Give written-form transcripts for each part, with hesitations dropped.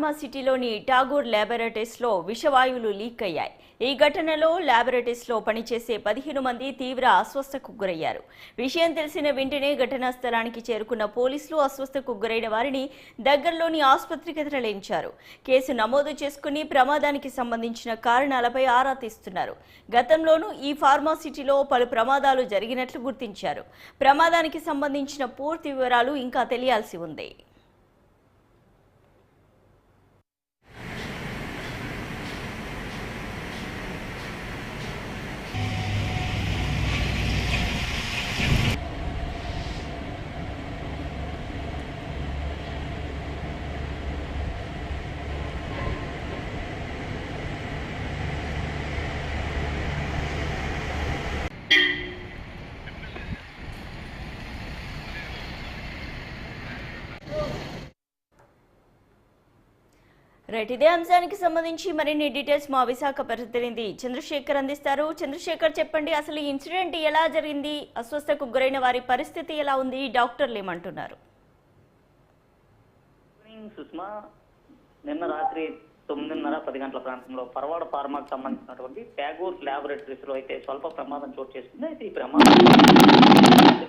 ఫార్మాసిటీలోని Tagore ల్యాబొరేటరీస్లో విషవాయువులు leak అయ్యాయి. ఈ ఘటనలో ల్యాబొరేటరీస్లో పనిచేసే 15 మంది తీవ్ర అస్వస్థకు గురయ్యారు. విషయం తెలిసిన వెంటనే ఘటనా స్థలానికి చేరుకున్న పోలీసులు అస్వస్థకు గురైన వారిని దగ్గరలోని ఆసుపత్రికి తరలించారు. కేసు నమోదు చేసుకుని ప్రమాదానికి సంబంధించిన కారణాలపై ఆరా తీస్తున్నారు. గతంలోనూ ఈ ఫార్మాసిటీలో పలు ప్రమాదాలు జరిగినట్లు గుర్తించారు. ప్రమాదానికి సంబంధించిన పూర్తి వివరాలు ఇంకా తెలియాల్సి ఉంది. రైట్, ఇదే అంశానికి సంబంధించి మరిన్ని డీటెయిల్స్ మా విశాఖ ప్రతినిధి చంద్రశేఖర్ అందిస్తారు. చంద్రశేఖర్, చెప్పండి, అసలు ఈ ఇన్సిడెంట్ ఎలా జరిగింది? అస్వస్థకు గురైన వారి పరిస్థితి ఎలా ఉంది? డాక్టర్లు ఏమంటున్నారు? సుష్మా, నిన్న రాత్రి 9:30-10 గంటల ప్రాంతంలో పరవాడ ఫార్మాకు సంబంధించినటువంటి టాగూర్ ల్యాబొరేటరీస్ లో అయితే స్వల్ప ప్రమాదం చోటు చేసుకుంది. అయితే ఈ ప్రమాదం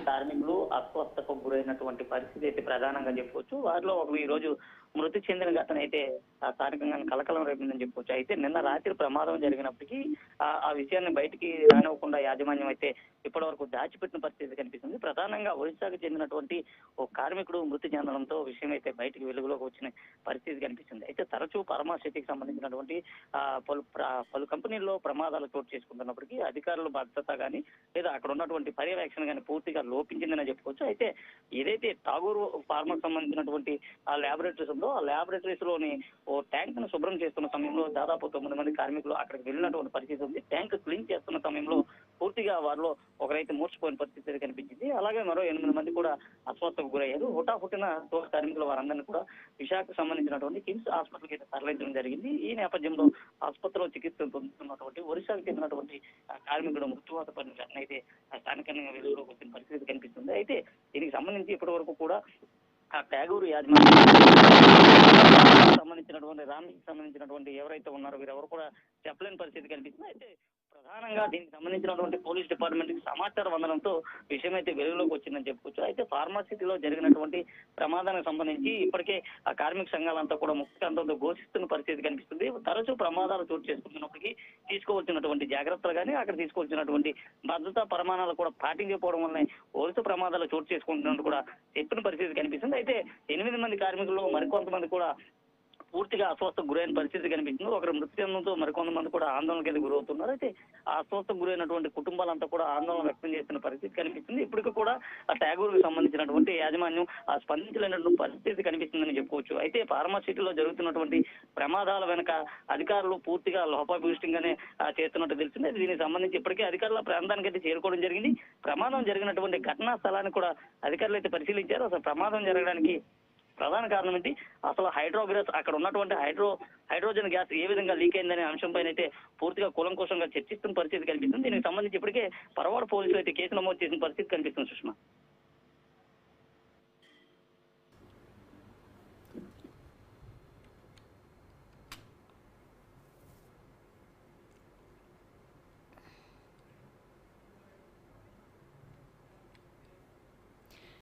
కార్మికులు అస్వస్థకు గురైనటువంటి పరిస్థితి అయితే ప్రధానంగా చెప్పుకోవచ్చు. వారిలో ఈ రోజు మృతి చెందిన ఘటన అయితే స్థానికంగా కలకలం రేపిందని చెప్పుకోవచ్చు. అయితే నిన్న రాత్రి ప్రమాదం జరిగినప్పటికీ ఆ విషయాన్ని బయటికి రానివ్వకుండా యాజమాన్యం అయితే ఇప్పటి వరకు దాచిపెట్టిన పరిస్థితి కనిపిస్తుంది. ప్రధానంగా ఒడిశాకు చెందినటువంటి ఓ కార్మికుడు మృతి చెందడంతో విషయం అయితే బయటికి వెలుగులోకి వచ్చిన పరిస్థితి కనిపిస్తుంది. అయితే తరచూ ఫార్మాసిటీకి సంబంధించినటువంటి పలు కంపెనీల్లో ప్రమాదాలు చోటు చేసుకుంటున్నప్పటికీ అధికారుల భద్రత కానీ లేదా అక్కడ ఉన్నటువంటి పర్యవేక్షణ కానీ పూర్తిగా లోపించిందని చెప్పుకోవచ్చు. అయితే ఏదైతే టాగూర్ ఫార్మాకు సంబంధించినటువంటి ఆ ల్యాబొరేటరీస్ ఉందో ఆ ల్యాబొరేటరీస్ లోని ఓ ట్యాంక్ ను శుభ్రం చేస్తున్న సమయంలో దాదాపు 9 మంది కార్మికులు అక్కడికి వెళ్ళినటువంటి పరిస్థితి ఉంది. ట్యాంక్ క్లీన్ చేస్తున్న సమయంలో పూర్తిగా వారిలో ఒకరైతే మూర్చిపోయిన పరిస్థితి కనిపించింది. అలాగే మరో 8 మంది కూడా అస్వస్థకు గురయ్యారు. హుటాహుటిన తోటి కార్మికులు వారందరినీ కూడా విశాఖకు సంబంధించినటువంటి కిమ్స్ హాస్పిటల్కి అయితే తరలించడం జరిగింది. ఈ నేపథ్యంలో ఆసుపత్రిలో చికిత్స పొందుతున్నటువంటి ఒరిస్సాకు చెందినటువంటి కార్మికుడు మృత్యువాత పడిన ఘటన అయితే స్థానికంగా వెలుగులోకి వచ్చిన పరిస్థితి కనిపిస్తుంది. అయితే దీనికి సంబంధించి ఇప్పటి వరకు కూడా ఆ టాగూర్ యాజమాన్యం సంబంధించినటువంటి రామ్కి సంబంధించినటువంటి ఎవరైతే ఉన్నారో వీరెవరు కూడా చెప్పలేని పరిస్థితి కనిపిస్తుంది. అయితే ప్రధానంగా దీనికి సంబంధించినటువంటి పోలీస్ డిపార్ట్మెంట్ కి సమాచారం అందడంతో విషయం అయితే వెలుగులోకి వచ్చిందని చెప్పుకోవచ్చు. అయితే ఫార్మాసిటీలో జరిగినటువంటి ప్రమాదానికి సంబంధించి ఇప్పటికే ఆ కార్మిక సంఘాలంతా కూడా ముక్తంతో ఘోషిస్తున్న పరిస్థితి కనిపిస్తుంది. తరచూ ప్రమాదాలు చోటు చేసుకుంటున్నప్పటికీ తీసుకోవాల్సినటువంటి జాగ్రత్తలు కానీ అక్కడ తీసుకోవాల్సినటువంటి భద్రతా ప్రమాణాలు కూడా పాటించకపోవడం వల్లనే వరుస ప్రమాదాలు చోటు చేసుకుంటున్నట్టు కూడా చెప్పిన పరిస్థితి కనిపిస్తుంది. అయితే 8 మంది కార్మికుల్లో మరికొంతమంది కూడా పూర్తిగా అస్వస్థకు గురైన పరిస్థితి కనిపించింది. ఒకరు మృతి చెందడంతో మరికొంతమంది కూడా ఆందోళనకి గురవుతున్నారు. అయితే ఆ అస్వస్థకు గురైనటువంటి కుటుంబాలంతా కూడా ఆందోళన వ్యక్తం చేస్తున్న పరిస్థితి కనిపిస్తుంది. ఇప్పటికీ కూడా ఆ టాగూర్ కి సంబంధించినటువంటి యాజమాన్యం స్పందించలేనటువంటి పరిస్థితి కనిపిస్తుందని చెప్పుకోవచ్చు. అయితే ఫార్మాసిటీలో జరుగుతున్నటువంటి ప్రమాదాల వెనక అధికారులు పూర్తిగా లోపభూయిష్టంగానే చేస్తున్నట్టు తెలిసింది. దీనికి సంబంధించి ఇప్పటికే అధికారుల ప్రాంతానికి అయితే చేరుకోవడం జరిగింది. ప్రమాదం జరిగినటువంటి ఘటనా స్థలాన్ని కూడా అధికారులు అయితే పరిశీలించారు. అసలు ప్రమాదం జరగడానికి ప్రధాన కారణం ఏంటి, అసలు హైడ్రోగ్యాస్ అక్కడ ఉన్నటువంటి హైడ్రోజన్ గ్యాస్ ఏ విధంగా లీక్ అయిందనే అంశంపైన అయితే పూర్తిగా కూలంకోశంగా చర్చిస్తున్న పరిస్థితి కనిపిస్తుంది. దీనికి సంబంధించి ఇప్పటికే పరవాడ పోలీసులు అయితే కేసు నమోదు చేసిన పరిస్థితి కనిపిస్తుంది. సుష్మా.